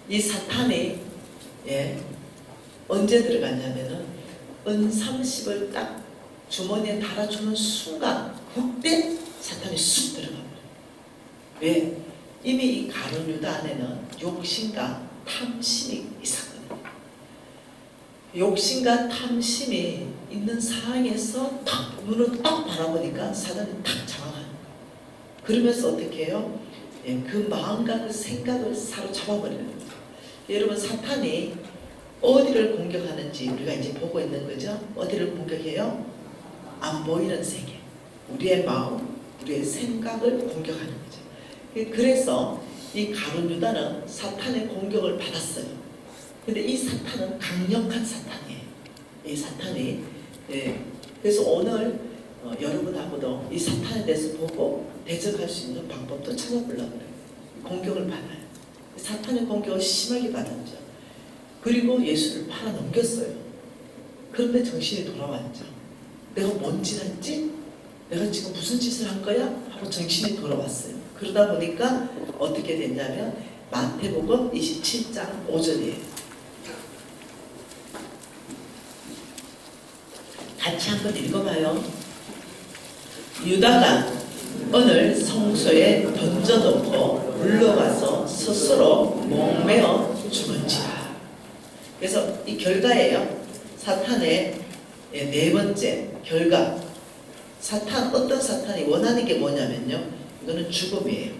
이 사탄이 언제 들어갔냐면은 은 30을 딱 주머니에 달아주는 순간 그때 사탄이 쑥 들어가 버려요. 왜? 이미 이 가룟 유다 안에는 욕심과 탐심이 있었거든요. 욕심과 탐심이 있는 상황에서 탁 눈을 딱 바라보니까 사단이 탁 장악하는 거예요. 그러면서 어떻게 해요? 그 마음과 그 생각을 사로잡아버리는 거예요. 여러분, 사탄이 어디를 공격하는지 우리가 이제 보고 있는 거죠. 어디를 공격해요? 안 보이는 세계, 우리의 마음, 우리의 생각을 공격하는 거죠. 그래서 이 가룟 유다는 사탄의 공격을 받았어요. 근데 이 사탄은 강력한 사탄이에요. 이 사탄이. 그래서 오늘 여러분하고도 이 사탄에 대해서 보고 대적할 수 있는 방법도 찾아보려고 그래요. 공격을 받아요. 사탄의 공격을 심하게 받았죠. 그리고 예수를 팔아넘겼어요. 그런데 정신이 돌아왔죠. 내가 뭔 짓 했지? 내가 지금 무슨 짓을 한 거야? 하고 정신이 돌아왔어요. 그러다 보니까 어떻게 됐냐면 마태복음 27장 5절이에요. 같이 한번 읽어봐요. 유다가 은을 성소에 던져놓고 물러가서 스스로 목매어 죽은지라. 그래서 이 결과예요. 사탄의 네 번째 결과. 어떤 사탄이 원하는 게 뭐냐면요, 이거는 죽음이에요.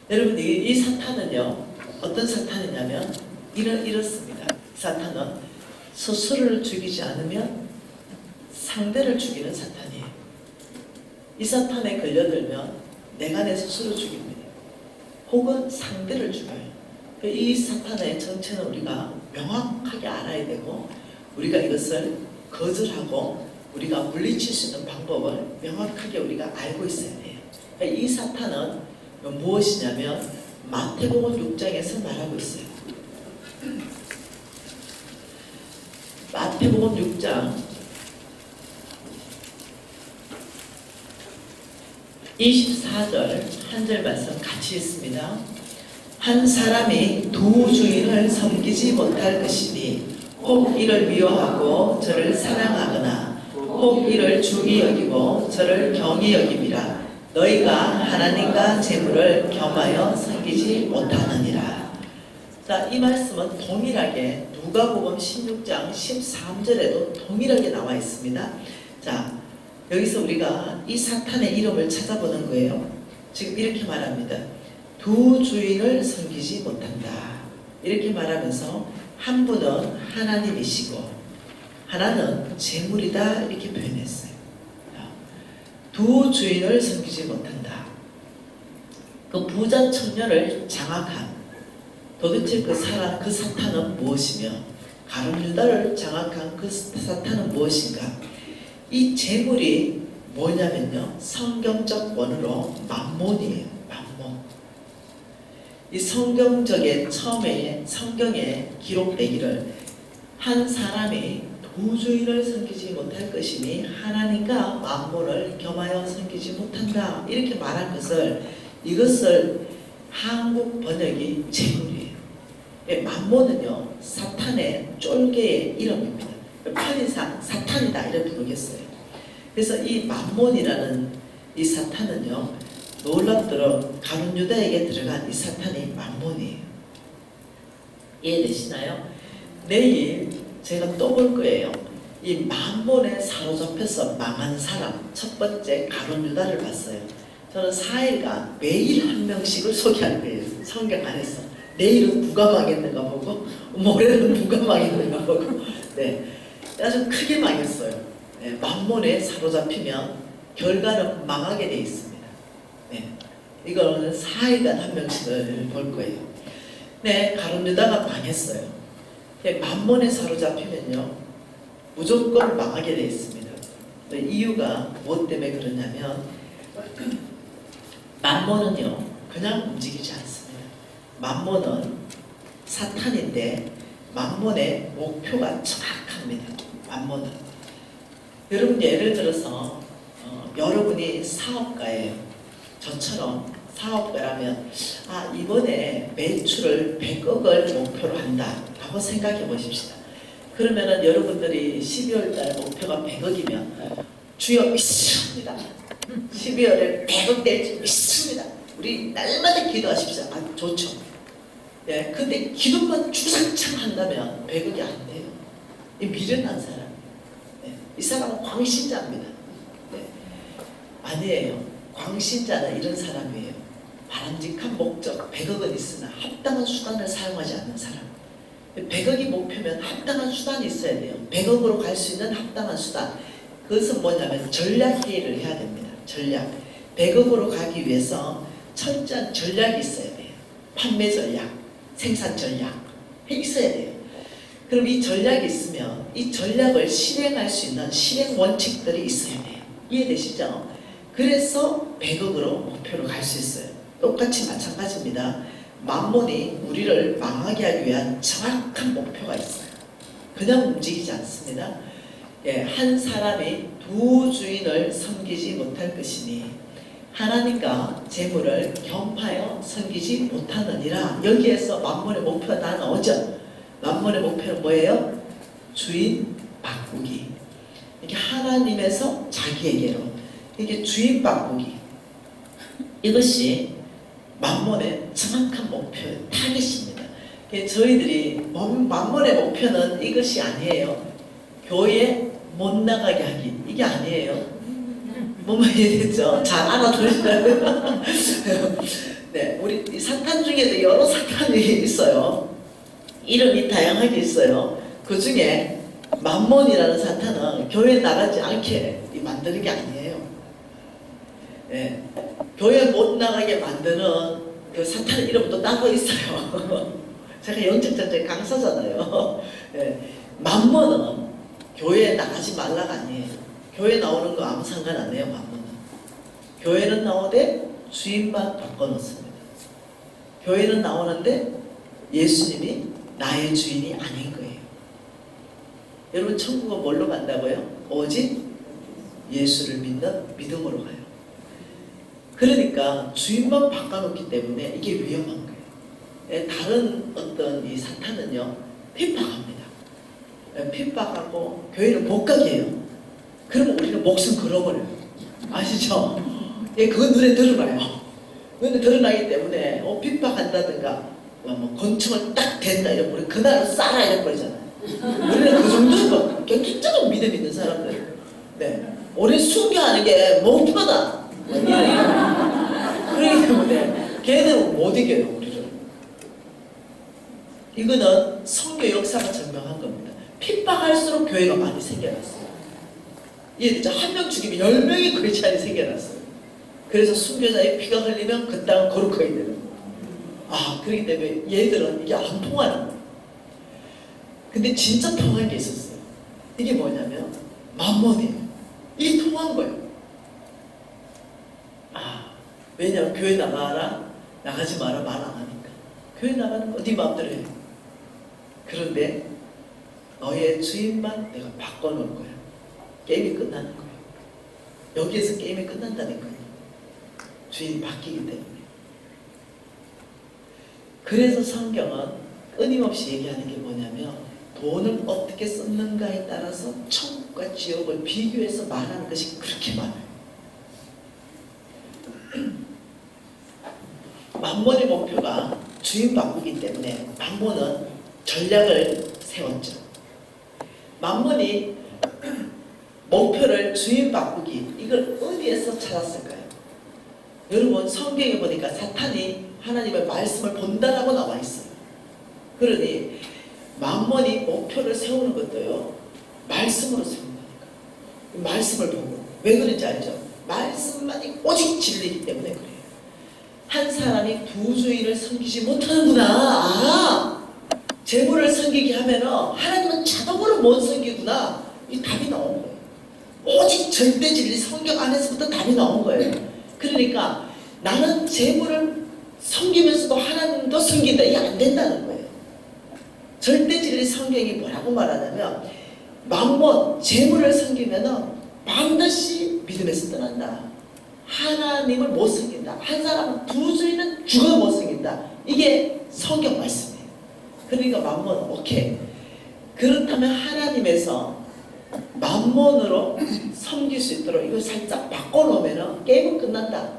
여러분, 이 사탄은요, 어떤 사탄이냐면 이렇습니다. 사탄은 스스로를 죽이지 않으면 상대를 죽이는 사탄이에요. 이 사탄에 걸려들면 내가 내 스스로 죽입니다. 혹은 상대를 죽여요. 이 사탄의 정체는 우리가 명확하게 알아야 되고, 우리가 이것을 거절하고 우리가 물리칠 수 있는 방법을 명확하게 우리가 알고 있어야 돼요. 이 사탄은 무엇이냐면 마태복음 6장에서 말하고 있어요. 마태복음 6장 24절 한 절 말씀 같이 읽습니다. 한 사람이 두 주인을 섬기지 못할 것이니 혹 이를 미워하고 저를 사랑하거나 혹 이를 중히 여기고 저를 경히 여김이라. 너희가 하나님과 재물을 겸하여 섬기지 못하느니라. 자, 이 말씀은 동일하게 누가복음 16장 13절에도 동일하게 나와 있습니다. 자, 여기서 우리가 이 사탄의 이름을 찾아보는 거예요. 지금 이렇게 말합니다. 두 주인을 섬기지 못한다. 이렇게 말하면서 한 분은 하나님이시고 하나는 재물이다, 이렇게 표현했어요. 두 주인을 섬기지 못한다. 그 부자 청년을 장악한, 도대체 그 사탄은 무엇이며, 가룟 유다를 장악한 그 사탄은 무엇인가? 이 재물이 뭐냐면요, 성경적 원어로 만몬이에요. 만몬. 이 성경적인 처음에 성경에 기록되기를 한 사람이 두 주인을 섬기지 못할 것이니 하나님과 만몬을 겸하여 섬기지 못한다, 이렇게 말한 것을, 이것을 한국 번역이 재물이에요. 만몬은요, 사탄의 쫄개의 이름입니다. 편의상 사탄이다 이렇게 부르겠어요. 그래서 이 만몬이라는 이 사탄은요, 놀랍도록 가룟 유다에게 들어간 이 사탄이 만몬이에요. 이해되시나요? 내일 제가 또 볼 거예요. 이 만몬에 사로잡혀서 망한 사람, 첫 번째 가룟 유다를 봤어요. 저는 4일간 매일 한 명씩을 소개할 거예요. 성경 안에서. 내일은 누가 망했는가 보고, 모레는 누가 망했는가 보고. 네, 아주 크게 망했어요. 네, 만몬에 사로잡히면 결과는 망하게 돼 있습니다. 네, 이거는 4일간 한 명씩을 볼 거예요. 네, 가룟 유다가 망했어요. 만몬에 사로잡히면요, 무조건 망하게 되어 있습니다. 이유가 무엇 때문에 그러냐면, 만몬은요, 그냥 움직이지 않습니다. 만몬은 사탄인데 만몬의 목표가 정확합니다. 만몬은. 여러분, 예를 들어서 여러분이 사업가예요. 저처럼 사업가라면 이번에 매출을 100억을 목표로 한다 라고 생각해 보십시다. 그러면은 여러분들이 12월 달 목표가 100억이면 주여 믿습니다. 12월에 100억 될지 믿습니다. 우리 날마다 기도하십시오. 좋죠. 예, 근데 기도만 주상창 한다면 100억이 안 돼요. 이 미련한 사람. 예, 이 사람은 광신자입니다. 예, 아니에요. 광신자는 이런 사람이에요. 바람직한 목적, 100억은 있으나 합당한 수단을 사용하지 않는 사람. 100억이 목표면 합당한 수단이 있어야 돼요. 100억으로 갈 수 있는 합당한 수단. 그것은 뭐냐면 전략회의를 해야 됩니다. 전략. 100억으로 가기 위해서 철저한 전략이 있어야 돼요. 판매 전략, 생산 전략 있어야 돼요. 그럼 이 전략이 있으면 이 전략을 실행할 수 있는 실행 원칙들이 있어야 돼요. 이해되시죠? 그래서 100억으로 목표로 갈 수 있어요. 똑같이 마찬가지입니다. 만몬이 우리를 망하게 하기 위한 정확한 목표가 있어요. 그냥 움직이지 않습니다. 예, 한 사람이 두 주인을 섬기지 못할 것이니 하나님과 재물을 겸하여 섬기지 못하느니라. 여기에서 만몬의 목표가 다 나오죠. 만몬의 목표는 뭐예요? 주인 바꾸기. 이게 하나님에서 자기에게로, 이게 주인 바꾸기. 이것이 만몬의 정확한 목표예요. 타겟입니다. 저희들이 만몬의 목표는 이것이 아니에요. 교회 못 나가게 하기, 이게 아니에요. 뭐만 이해됐죠? 잘 알아들으시나요? 네, 우리 사탄 중에도 여러 사탄이 있어요. 이름이 다양하게 있어요. 그 중에 만몬이라는 사탄은 교회 나가지 않게 만드는 게 아니에요. 네, 교회 못 나가게 만드는 그 사탄의 이름도 따로 있어요. 제가 영적전쟁 강사잖아요. 네, 만몬은 교회에 나가지 말라가 아니에요. 교회 나오는 거 아무 상관 안 해요. 만몬은. 교회는 나오되 주인만 바꿔놓습니다. 교회는 나오는데 예수님이 나의 주인이 아닌 거예요. 여러분 천국은 뭘로 간다고요? 오직 예수를 믿는 믿음으로 가요. 그러니까 주인만 바꿔놓기 때문에 이게 위험한 거예요. 다른 어떤 이 사탄은요 핍박합니다. 핍박하고 교회를 못 가게 해요. 그러면 우리는 목숨 걸어버려요. 아시죠? 예, 그건 눈에 드러나요. 눈에 드러나기 때문에 핍박한다든가 뭐 권총을 딱 댄다 이러면 우리 그날은 쏴라 이래버리잖아요. 우리는 그 정도로 굉장히 믿음 있는 사람들. 네, 우리 순교하는 게 목표다. 그렇기 때문에 걔는 못 이겨요. 우리를. 이거는 선교 역사가 증명한 겁니다. 핍박할수록 교회가 많이 생겨났어요. 이해되죠? 한 명 죽이면 10명이 크리스찬이 생겨났어요. 그래서 순교자의 피가 흘리면 그 땅은 거룩하게 되는 거예요. 그렇기 때문에 얘들은 이게 안 통하는 거예요. 근데 진짜 통한 게 있었어요. 이게 뭐냐면 만몬이에요. 이게 통한 거예요. 왜냐면 교회 나가라, 나가지 마라 말 안 하니까. 교회 나가는 거 네 마음대로 해. 그런데 너의 주인만 내가 바꿔놓을 거야. 게임이 끝나는 거예요. 여기에서 게임이 끝난다는 거예요. 주인이 바뀌기 때문에. 그래서 성경은 끊임없이 얘기하는 게 뭐냐면 돈을 어떻게 썼는가에 따라서 천국과 지옥을 비교해서 말하는 것이 그렇게 많아요. 만몬의 목표가 주인 바꾸기 때문에 만몬은 전략을 세웠죠. 만몬이 목표를 주인 바꾸기, 이걸 어디에서 찾았을까요? 여러분 성경에 보니까 사탄이 하나님의 말씀을 본다라고 나와 있어요. 그러니 만몬이 목표를 세우는 것도요 말씀으로 세운다니까. 말씀을 보고. 왜 그런지 알죠? 말씀만이 오직 진리이기 때문에 그래요. 한 사람이 두 주인을 섬기지 못하는구나. 재물을 섬기게 하면은 하나님은 자동으로 못 섬기구나. 이 답이 나온 거예요. 오직 절대 진리 성경 안에서부터 답이 나온 거예요. 그러니까 나는 재물을 섬기면서도 하나님도 섬긴다. 이게 안 된다는 거예요. 절대 진리 성경이 뭐라고 말하냐면 만몬, 재물을 섬기면은 반드시 믿음에서 떠난다. 하나님을 못 섬긴다. 생긴다. 한 사람은 두 주인은 죽어 못 생긴다. 이게 성경 말씀이에요. 그러니까 만몬 오케이. 그렇다면 하나님에서 만몬으로 섬길 수 있도록 이걸 살짝 바꿔놓으면 게임은 끝난다.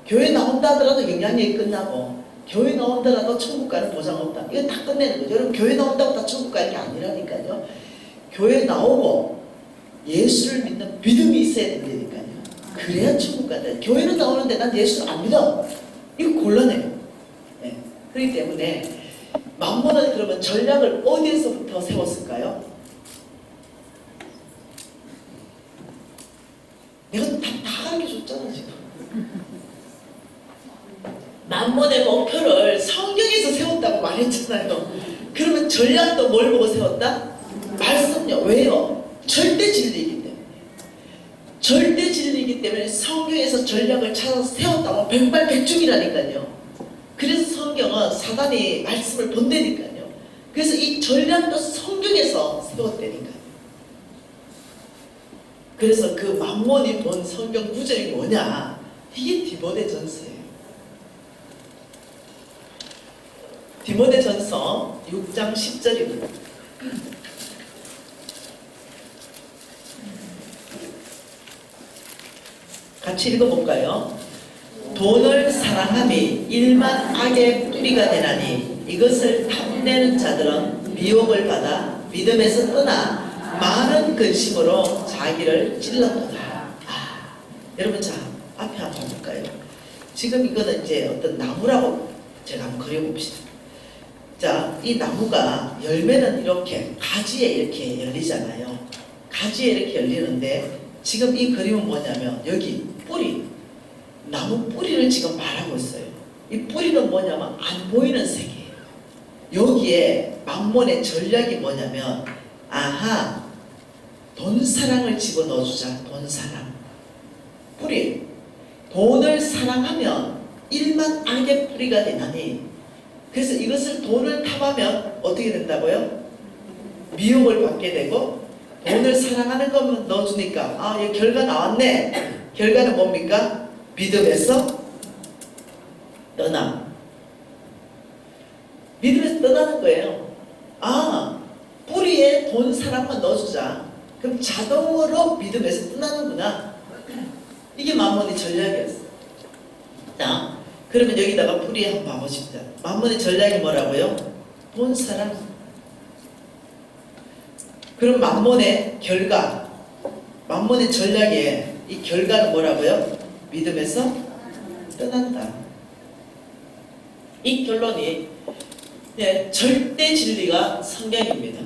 교회 나온다 하더라도 영향력이 끝나고 교회 나온다라도 천국 가는 보장 없다. 이거 다 끝내는 거죠. 여러분 교회 나온다고 다 천국 가는 게 아니라니까요. 교회 나오고 예수를 믿는 믿음이 있어야 된다니까요. 그래야 천국 간다. 교회는 나오는데 난 예수를 안 믿어. 이거 곤란해요. 네. 그렇기 때문에 만몬은 그러면 전략을 어디에서부터 세웠을까요? 내가 다 가르쳐줬잖아 지금. 만몬의 목표를 성경에서 세웠다고 말했잖아요. 그러면 전략도 뭘 보고 세웠다? 말씀요. 왜요? 절대 진리이기 때문에. 절대 진리이기 때문에 성경에서 전략을 찾아서 세웠다고 백발백중이라니까요. 그래서 성경은 사단이 말씀을 본다니까요. 그래서 이 전략도 성경에서 세웠다니까요. 그래서 그 만몬이 본 성경 구절이 뭐냐? 이게 디모데전서예요. 디모데전서 6장 10절입니다. 같이 읽어볼까요? 돈을 사랑함이 일만 악의 뿌리가 되나니 이것을 탐내는 자들은 미혹을 받아 믿음에서 떠나 많은 근심으로 자기를 찔렀도다. 여러분 자 앞에 한번 볼까요? 지금 이거는 이제 어떤 나무라고 제가 한번 그려봅시다. 자, 이 나무가 열매는 이렇게 가지에 이렇게 열리잖아요. 가지에 이렇게 열리는데 지금 이 그림은 뭐냐면 여기 뿌리, 나무 뿌리를 지금 말하고 있어요. 이 뿌리는 뭐냐면 안 보이는 색이에요. 여기에 만몬의 전략이 뭐냐면 아하, 돈사랑을 집어넣어주자. 돈사랑. 뿌리. 돈을 사랑하면 일만 악의 뿌리가 되나니 그래서 이것을 돈을 탐하면 어떻게 된다고요? 미혹을 받게 되고 돈을 사랑하는 것만 넣어주니까 아, 여기 결과 나왔네. 결과는 뭡니까? 믿음에서 떠나. 믿음에서 떠나는 거예요. 아, 뿌리에 돈 사랑만 넣어주자. 그럼 자동으로 믿음에서 떠나는구나. 이게 만몬의 전략이었어. 자, 그러면 여기다가 뿌리에 한번 봐보십시다. 만몬의 전략이 뭐라고요? 돈 사랑. 그럼 만몬의 결과, 만몬의 전략의 이 결과는 뭐라고요? 믿음에서 떠난다. 이 결론이 절대 진리가 성경입니다.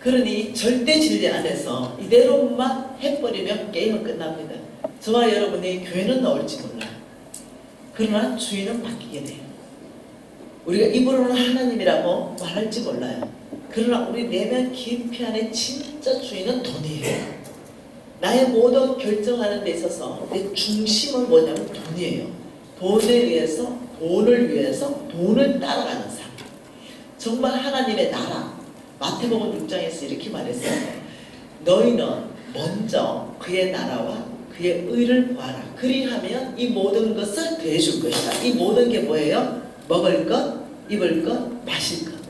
그러니 절대 진리 안에서 이대로만 해버리면 게임은 끝납니다. 저와 여러분의 교회는 나올지 몰라요. 그러나 주인은 바뀌게 돼요. 우리가 입으로는 하나님이라고 말할지 몰라요. 그러나 우리 내면 깊이 안에 진짜 주인은 돈이에요. 나의 모든 결정하는 데 있어서 내 중심은 뭐냐면 돈이에요. 돈을 위해서 돈을 따라가는 삶. 정말 하나님의 나라. 마태복음 6장에서 이렇게 말했어요. 너희는 먼저 그의 나라와 그의 의를 구하라. 그리하면 이 모든 것을 더해줄 것이다. 이 모든 게 뭐예요? 먹을 것, 입을 것, 마실 것.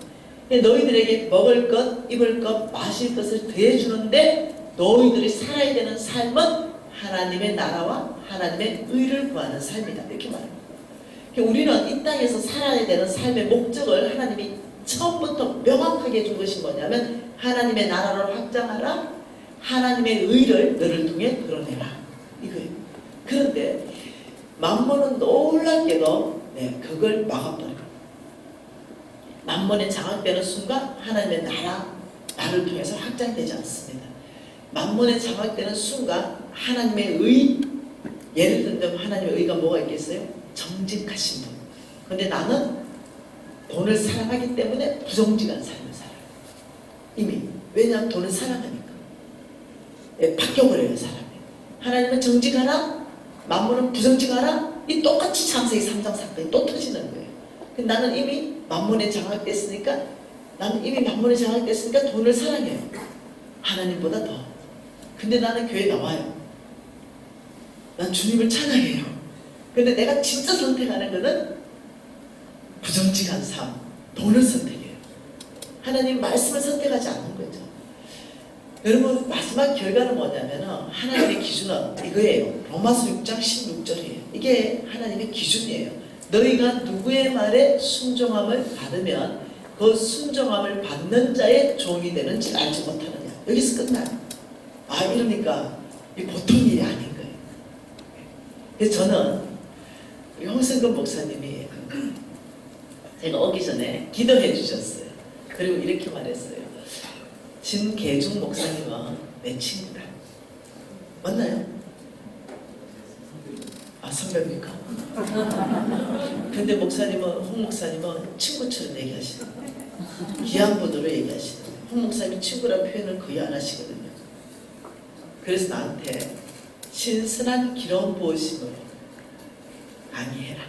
너희들에게 먹을 것, 입을 것, 마실 것을 더해주는데 너희들이 살아야 되는 삶은 하나님의 나라와 하나님의 의를 구하는 삶이다. 이렇게 말합니다. 우리는 이 땅에서 살아야 되는 삶의 목적을 하나님이 처음부터 명확하게 해준 것이 뭐냐면 하나님의 나라를 확장하라. 하나님의 의를 너를 통해 드러내라. 이거예요. 그런데 만몬은 놀랍게도 그걸 막아버려요. 만몬에 장악되는 순간 하나님의 나를 통해서 확장되지 않습니다. 만몬에 장악되는 순간 하나님의 의, 예를 들면 하나님의 의가 뭐가 있겠어요? 정직하신 분. 근데 나는 돈을 사랑하기 때문에 부정직한 삶을 살아요. 이미. 왜냐하면 돈을 사랑하니까. 바뀌어버려요, 사람이. 하나님은 정직하라, 만몬은 부정직하라. 이 똑같이 창세기 3장 사건이 또 터지는 거예요. 근데 나는 이미 만몬에 장악됐으니까 돈을 사랑해요. 하나님보다 더. 근데 나는 교회 나와요. 난 주님을 찬양해요. 근데 내가 진짜 선택하는 것은 부정직한 삶, 돈을 선택해요. 하나님 말씀을 선택하지 않는 거죠. 여러분 마지막 결과는 뭐냐면 하나님의 기준은 이거예요. 로마서 6장 16절이에요. 이게 하나님의 기준이에요. 너희가 누구의 말에 순종함을 받으면 그 순종함을 받는 자의 종이 되는지 알지 못하느냐. 여기서 끝나요. 아, 이러니까 이 보통 일이 아닌 거예요. 그래서 저는 우리 홍성근 목사님이 제가 오기 전에 기도해 주셨어요. 그리고 이렇게 말했어요. 진계중 목사님은 내 친구다. 맞나요? 아, 선배입니까? 근데 목사님은, 홍 목사님은 친구처럼 얘기하시는 거예요. 귀한 분으로 얘기하시는 거예요. 홍 목사님이 친구라는 표현을 거의 안 하시거든요. 그래서 나한테 신선한 기름 부으심으로 강의해라.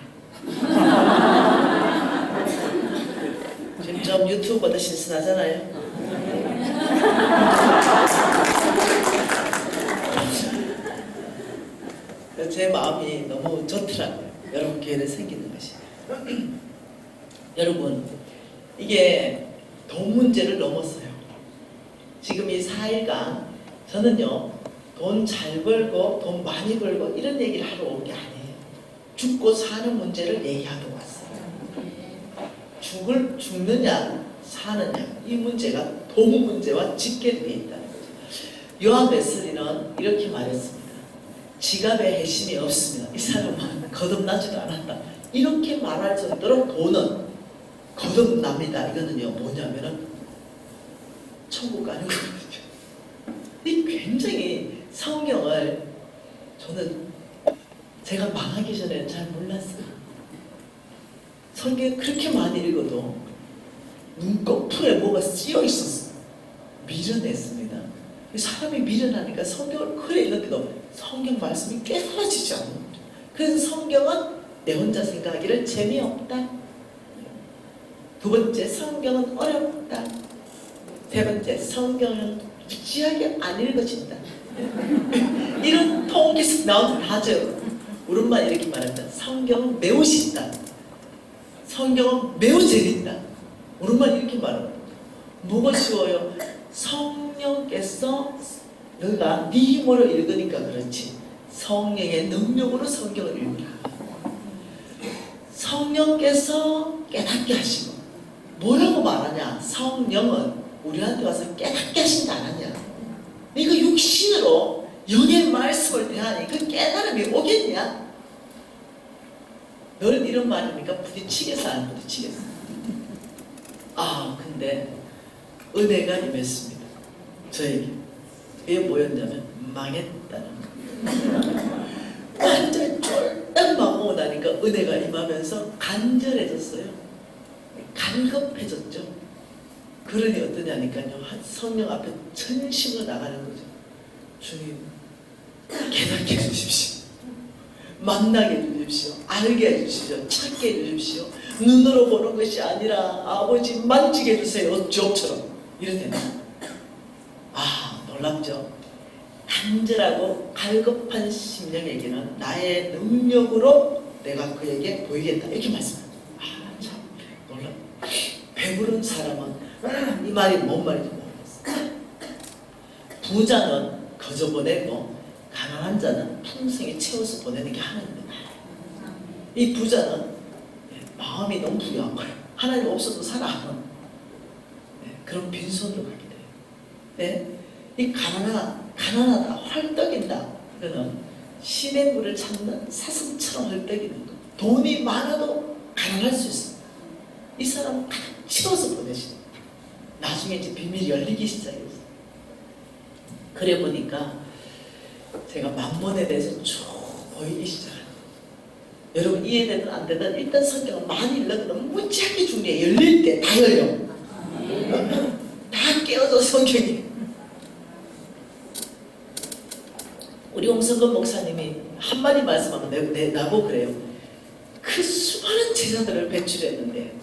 지금 좀 유튜브보다 신선하잖아요. 제 마음이 너무 좋더라고요. 여러분 교회에 생기는 것이. 여러분 이게 돈 문제를 넘었어요. 지금 이 4일간 저는요 돈 잘 벌고 돈 많이 벌고 이런 얘기를 하러 온 게 아니에요. 죽고 사는 문제를 얘기하러 왔어요. 죽느냐 사느냐 이 문제가 돈 문제와 직결되어 있다는 거죠. 요한 웨슬리는 이렇게 말했습니다. 지갑에 핵심이 없으면 이 사람은 거듭나지도 않았다. 이렇게 말할 정도로 돈은 거듭납니다. 이거는요 뭐냐면은 천국 가는 거거든요. 이 굉장히 성경을 저는 제가 망하기 전에는 잘 몰랐어요. 성경 그렇게 많이 읽어도 눈꺼풀에 뭐가 씌어 있었어. 미련했습니다. 사람이 미련하니까 성경을 그래 읽는데도 성경 말씀이 깨달아지지 않는 거죠. 그래서 성경은 내 혼자 생각하기를 재미없다. 두 번째, 성경은 어렵다. 세 번째, 성경은 유치하게 안 읽어진다. 이런 통계식 나오면 하죠. 우리만 이렇게 말한다. 성경은 매우 쉽다. 성경은 매우 재밌다. 우리만 이렇게 말합니다. 뭐가 쉬워요? 성령께서 너가 네 힘으로 읽으니까 그렇지. 성령의 능력으로 성경을 읽으라. 성령께서 깨닫게 하시고 뭐라고 말하냐? 성령은 우리한테 와서 깨닫게 하신지 안 하냐? 네가 육신으로 영의 말씀을 대하니 그 깨달음이 오겠냐? 늘 이런 말이니까 부딪히겠어 안 부딪히겠어? 아 근데 은혜가 임했습니다. 저에게. 그게 뭐였냐면 망했다는 거예요. 완전 쫄딱 망하고 나니까 은혜가 임하면서 간절해졌어요. 갈급해졌죠. 그러니 어떠냐니까요. 성령 앞에 전심으로 나가는 거죠. 주님 깨닫게 해주십시오. 만나게 해주십시오. 알게 해주십시오. 찾게 해주십시오. 눈으로 보는 것이 아니라 아버지 만지게 해주세요. 욥처럼 이러대요. 아 놀랍죠. 간절하고 갈급한 심령에게는 나의 능력으로 내가 그에게 보이겠다 이렇게 말씀합니다. 아 참 놀랍. 배부른 사람은 이 말이 뭔 말인지 모르겠어요. 부자는 거저 보내고 가난한 자는 풍성히 채워서 보내는 게 하나님의 나라예요. 이 부자는 마음이 너무 부유한 거예요. 하나님 없어도 살아. 그런 빈손으로 가게 돼요. 네? 이 가난하다, 헐떡인다. 그거는 신의 물을 찾는 사슴처럼 헐떡이는 거. 돈이 많아도 가난할 수 있습니다. 이 사람은 가득 채워서 보내시는 거예요. 나중에 이제 비밀이 열리기 시작했어요. 그래 보니까 제가 만몬에 대해서 쭉 보이기 시작해요. 여러분 이해되든 안 되든 일단 성경을 많이 읽으면 무지하게 중요해. 열릴 때 다 열려. 다 깨어져 성경이. 우리 홍성근 목사님이 한마디 말씀하면 나보고 그래요. 그 수많은 제자들을 배출했는데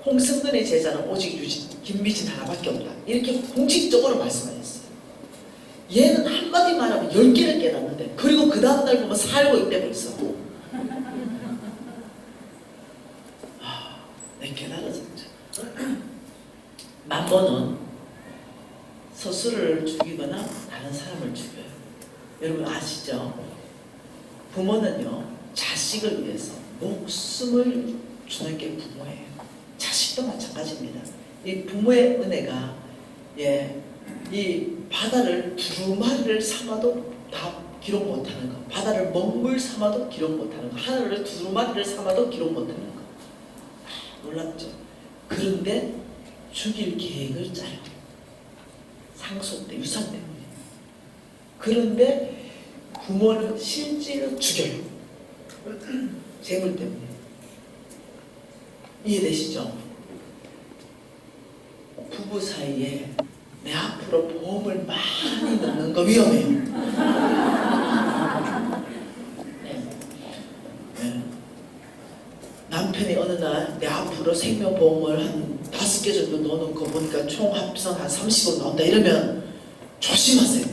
홍성근의 제자는 오직 김미진 하나밖에 없다. 이렇게 공식적으로 말씀하셨어요. 얘는 한마디 말하면 10개를 깨닫는데 그리고 그 다음날 보면 살고 있대 벌써. 깨달아졌죠. 만번은 스스로를 죽이거나 다른 사람을 죽여요. 여러분 아시죠? 부모는요 자식을 위해서 목숨을 주는 게 부모예요. 자식도 마찬가지입니다. 이 부모의 은혜가 이 바다를 두루마리를 삼아도 다 기록 못하는 거, 바다를 먹물 삼아도 기록 못하는 거, 하늘을 두루마리를 삼아도 기록 못하는 거. 놀랍죠? 그런데 죽일 계획을 짜요. 상속 때, 유산 때문에. 그런데 부모는 실제로 죽여요. 재물 때문에. 이해되시죠? 부부 사이에 내 앞으로 보험을 많이 넣는 거 위험해요. 네. 남편이 어느 날 내 앞으로 생명보험을 한 5개 정도 넣어놓은 거 보니까 총 합성 한 30억 나온다 이러면 조심하세요.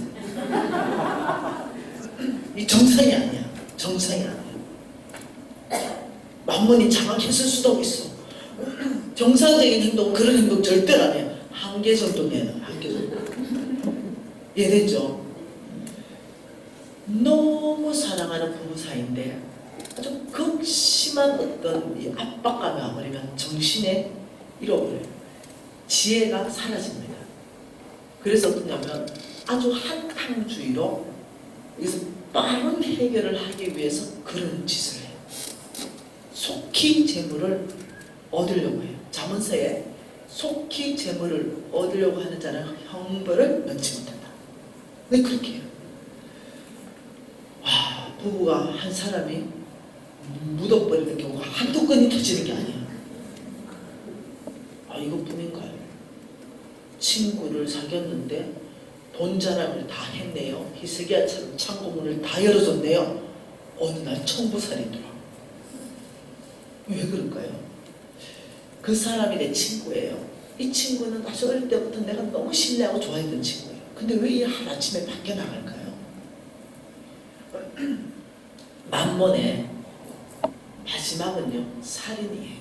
이 정상이 아니야. 정상이 아니야. 만번이 장악했을 수도 있어. 정상적인 행동은 그런 행동 절대 안 해요. 한계 정도네요. 한계 정도. 이해됐죠? 너무 사랑하는 부부 사이인데 아주 극심한 어떤 이 압박감이 와버리면 정신에 잃어버려요. 지혜가 사라집니다. 그래서 어떠냐면 아주 한탕주의로 여기서 빠른 해결을 하기 위해서 그런 짓을 해요. 속히 재물을 얻으려고 해요. 잠언서에 속히 재물을 얻으려고 하는 자는 형벌을 면치 못한다. 왜 그렇게 해요? 와, 부부가 한 사람이 묻어버리는 경우가 한두 건이 터지는 게 아니에요. 아, 이것뿐인가요? 친구를 사귀었는데 돈 자랑을 다 했네요. 히스기야처럼 창고문을 다 열어줬네요. 어느 날 청부살이더라. 왜 그럴까요? 그 사람이 내 친구예요. 이 친구는 아주 어릴 때부터 내가 너무 신뢰하고 좋아했던 친구예요. 근데 왜 이 하루아침에 바뀌어 나갈까요? 만번의 마지막은요 살인이에요.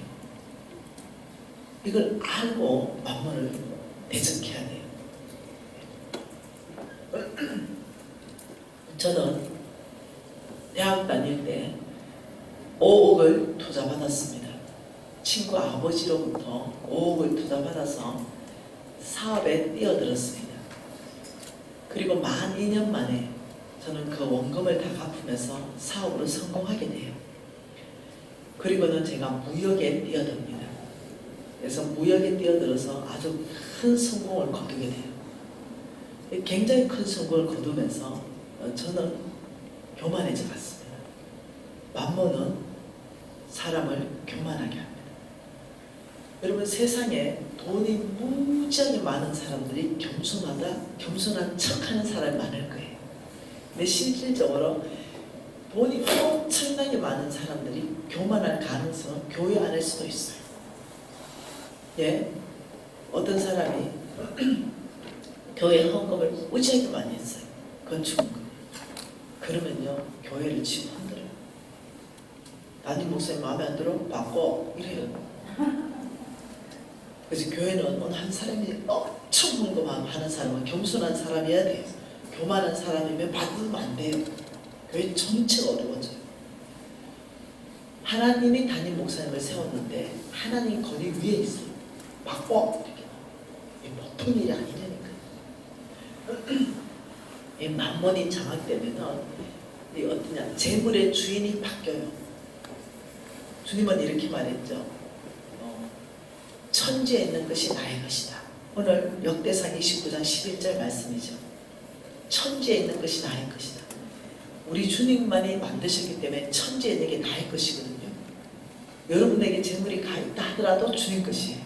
이걸 알고 만번을 대적해야 돼요. 저는 대학 다닐 때 5억을 투자받았습니다. 친구 아버지로부터 5억을 투자받아서 사업에 뛰어들었습니다. 그리고 만 2년 만에 저는 그 원금을 다 갚으면서 사업으로 성공하게 돼요. 그리고는 제가 무역에 뛰어듭니다. 그래서 무역에 뛰어들어서 아주 큰 성공을 거두게 돼요. 굉장히 큰 성공을 거두면서 저는 교만해져 갔습니다. 만mon은 사람을 교만하게 합니다. 여러분 세상에 돈이 무지하게 많은 사람들이 겸손한 척하는 사람이 많을 거예요. 근데 실질적으로 돈이 엄청나게 많은 사람들이 교만할 가능성은 교회 안일 수도 있어요. 예, 어떤 사람이 교회 헌금을 무지하게 많이 했어요. 건축헌금. 그러면요 교회를 치고 흔들어요. 담임 목사님 마음에 안 들어? 바꿔 이래요. 그래서 교회는 어느 한 사람이 엄청 헌금하는 사람은 겸손한 사람이어야 돼요. 교만한 사람이면 받으면 안 돼요. 교회 전체가 어려워져요. 하나님이 담임 목사님을 세웠는데 하나님 거리 위에 있어요. 바꿔! 이게 보통 일이 아니냐니까. 이 만mon이 장악되면 이 어떠냐 재물의 주인이 바뀌어요. 주님은 이렇게 말했죠. 천지에 있는 것이 나의 것이다. 오늘 역대상 29장 11절 말씀이죠. 천지에 있는 것이 나의 것이다. 우리 주님만이 만드셨기 때문에 천지에 있는 게 나의 것이거든요. 여러분에게 재물이 가 있다 하더라도 주님 것이에요.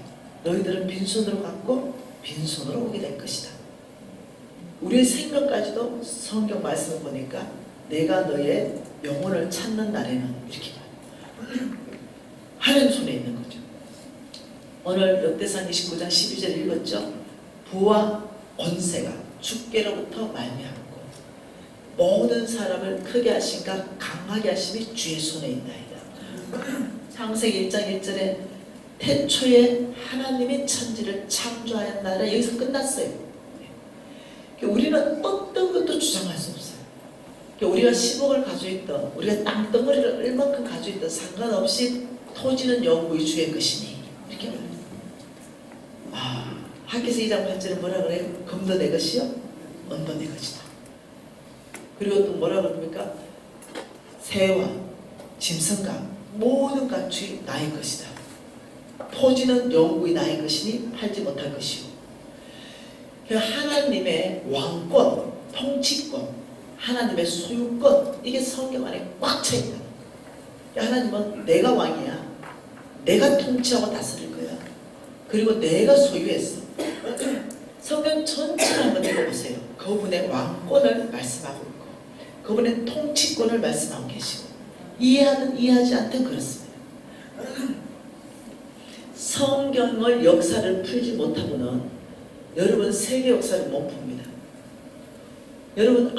너희들은 빈손으로 갔고 빈손으로 오게 될 것이다. 우리의 생명까지도 성경 말씀을 보니까 내가 너의 영혼을 찾는 날에는 이렇게 말해요. 하나님 손에 있는 거죠. 오늘 역대상 29장 12절 읽었죠? 부와 권세가 주께로부터 말미암고 모든 사람을 크게 하신가 강하게 하심이 주의 손에 있나이다. 창세기 1장 1절에 태초에 하나님이 천지를 창조하였나라. 여기서 끝났어요. 우리는 어떤 것도 주장할 수 없어요. 우리가 10억을 가지고 있던, 우리가 땅덩어리를 얼만큼 가지고 있던 상관없이 토지는 영구히 주의 것이니 이렇게 말합니다. 학기서 2장 8절에 뭐라 그래요? 금도 내 것이요 은도 내 것이다. 그리고 또 뭐라 그럽니까? 새와 짐승과 모든 가축이 나의 것이다. 토지는 영구히 나의 것이니 팔지 못할 것이요. 하나님의 왕권, 통치권, 하나님의 소유권, 이게 성경 안에 꽉 차 있다. 하나님은 내가 왕이야. 내가 통치하고 다스릴 거야. 그리고 내가 소유했어. 성경 전체를 한번 읽어보세요. 그분의 왕권을 말씀하고 있고 그분의 통치권을 말씀하고 계시고 이해하든 이해하지 않든 그렇습니다. 성경의 역사를 풀지 못하고는 여러분 세계 역사를 못 풉니다. 여러분